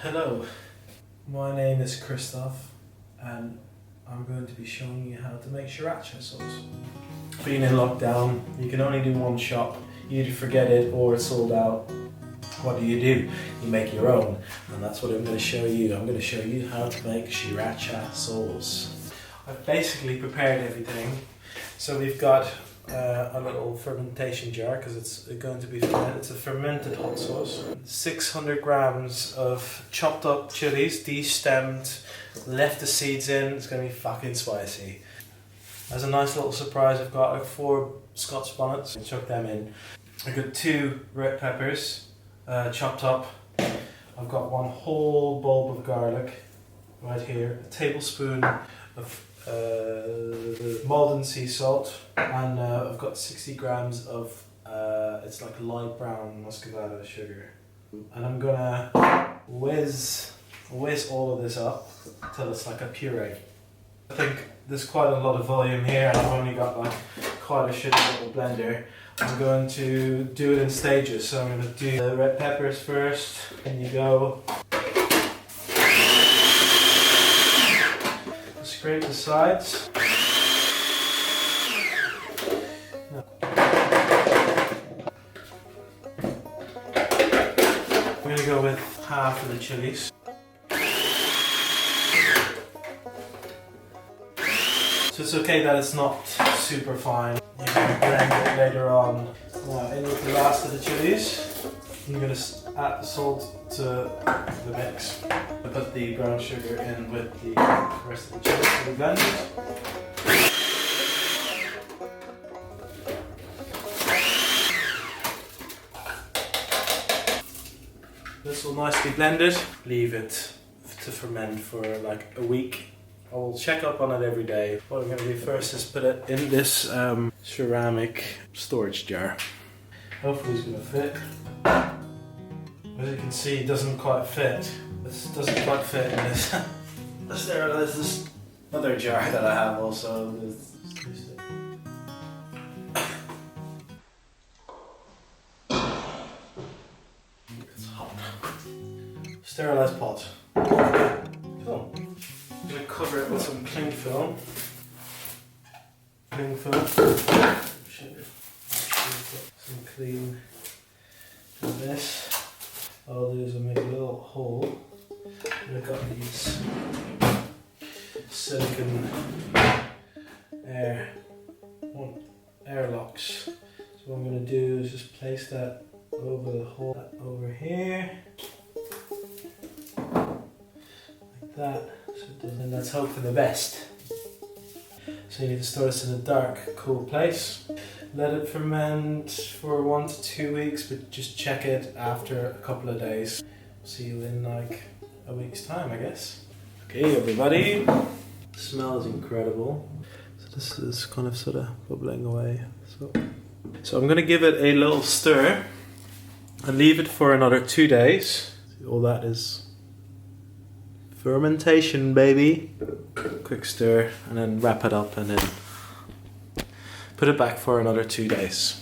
Hello, my name is Christof and I'm going to be showing you how to make Siracha sauce. Being in lockdown, you can only do one shop. You either forget it or it's sold out. What do? You make your own, and that's what I'm going to show you. I'm going to show you how to make Siracha sauce. I've basically prepared everything. So we've got a little fermentation jar because it's going to be fermented. It's a fermented hot sauce. 600 grams of chopped up chilies, de-stemmed, left the seeds in. It's going to be fucking spicy. As a nice little surprise, I've got like 4 scotch bonnets. Chuck them in. I've got 2 red peppers, chopped up. I've got 1 whole bulb of garlic right here. A tablespoon of Maldon sea salt, and I've got 60 grams of it's like light brown muscovado sugar, and I'm gonna whiz all of this up till it's like a puree. I think there's quite a lot of volume here and I've only got like quite a shitty little blender. I'm going to do it in stages, so I'm going to do the red peppers first. In you go. Scrape the sides. I'm going to go with half of the chilies. So it's okay that it's not super fine. You can blend it later on. Now in with the last of the chilies. I'm going to add the salt to the mix. I put the brown sugar in with the rest of the chilies to be blended. This will nicely blended. Leave it to ferment for like a week. I will check up on it every day. What I'm going to do first is put it in this ceramic storage jar. Hopefully it's going to fit. As you can see, it doesn't quite fit. This doesn't quite fit in this. There's this other jar that I have also. It's hot. Sterilized pot. Cool. I'm going to cover it with some cling film. Some clean to this. All I'll do is I'll make a little hole. And I've got these silicone air locks. So what I'm going to do is just place that over the hole over here. Like that. And let's hope for the best. So you need to store this in a dark, cool place. Let it ferment for 1 to 2 weeks, but just check it after a couple of days. See you in like a week's time, I guess. Okay, everybody. The smell is incredible. So this is kind of sort of bubbling away. So I'm gonna give it a little stir and leave it for another 2 days. All that is fermentation, baby. Quick stir and then wrap it up and then put it back for another 2 days.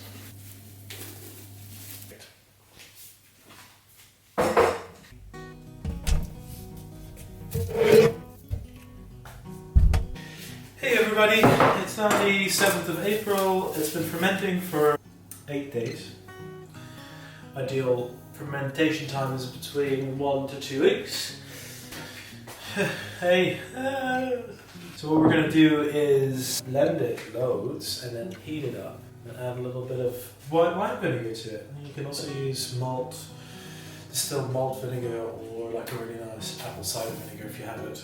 Hey everybody, it's now the 7th of April. It's been fermenting for 8 days. Ideal fermentation time is between 1 to 2 weeks. Hey, so what we're going to do is blend it loads and then heat it up and add a little bit of white wine vinegar to it. You can also use distilled malt vinegar, or like a really nice apple cider vinegar if you have it.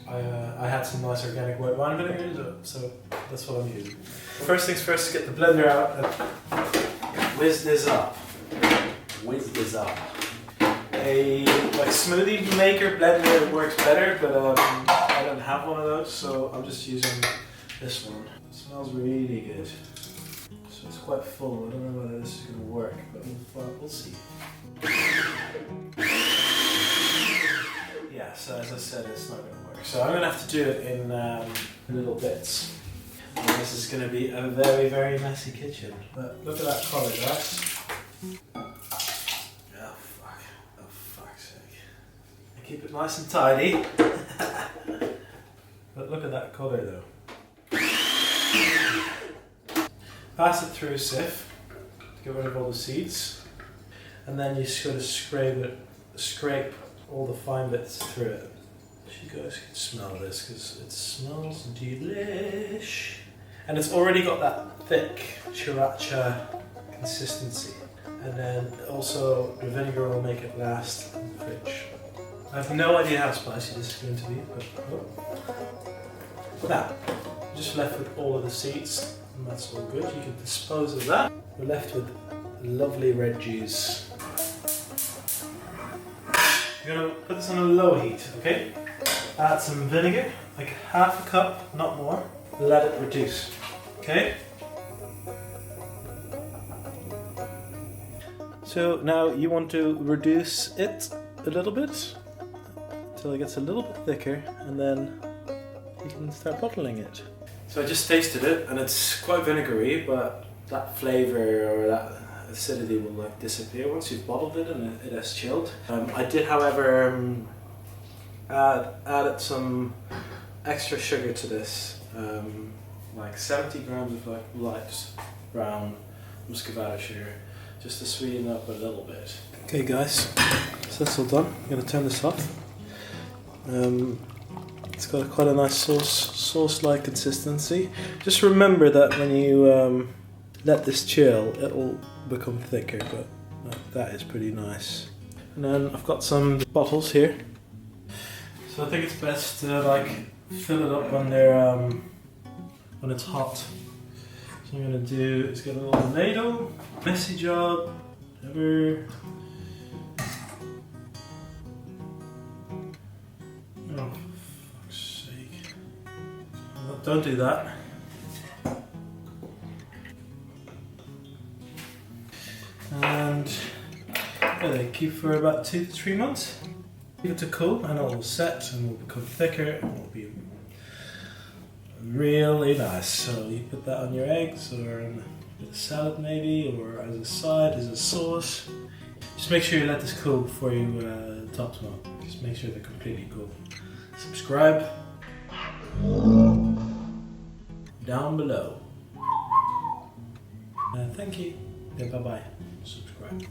I had some nice organic white wine vinegar, so that's what I'm using. First things first, get the blender out and whiz this up. A smoothie maker blender works better, but I don't have one of those, so I'm just using this one. It smells really good. So it's quite full. I don't know whether this is going to work, but we'll see. Yeah, so as I said, it's not going to work. So I'm going to have to do it in little bits. And this is going to be a very, very messy kitchen. But look at that colour, guys. Keep it nice and tidy. But look at that colour though. Pass it through a sieve to get rid of all the seeds. And then you sort of scrape all the fine bits through it. You guys can smell this because it smells delish. And it's already got that thick Siracha consistency. And then also the vinegar will make it last in the fridge. I have no idea how spicy this is going to be, but now, you're just left with all of the seeds, and that's all good. You can dispose of that. We're left with lovely red juice. You're going to put this on a low heat, okay? Add some vinegar, like half a cup, not more. Let it reduce, okay? So now you want to reduce it a little bit until it gets a little bit thicker, and then you can start bottling it. So I just tasted it, and it's quite vinegary, but that flavour or that acidity will like disappear once you've bottled it and it has chilled. I did, however, added some extra sugar to this, like 70 grams of like light brown muscovado sugar, just to sweeten up a little bit. Okay guys, so that's all done. I'm going to turn this off. It's got quite a nice sauce-like consistency. Just remember that when you let this chill, it will become thicker, but that is pretty nice. And then I've got some bottles here. So I think it's best to like fill it up when they're when it's hot. So what I'm gonna do is get a little ladle, messy job, whatever. Oh, for fuck's sake. Well, don't do that. And they keep for about 2 to 3 months. Leave it to cool and it will set and will become thicker and will be really nice. So you put that on your eggs or on a salad maybe, or as a side, as a sauce. Just make sure you let this cool before you top them up. Just make sure they're completely cool. Subscribe down below. Thank you. Yeah, bye bye. Subscribe.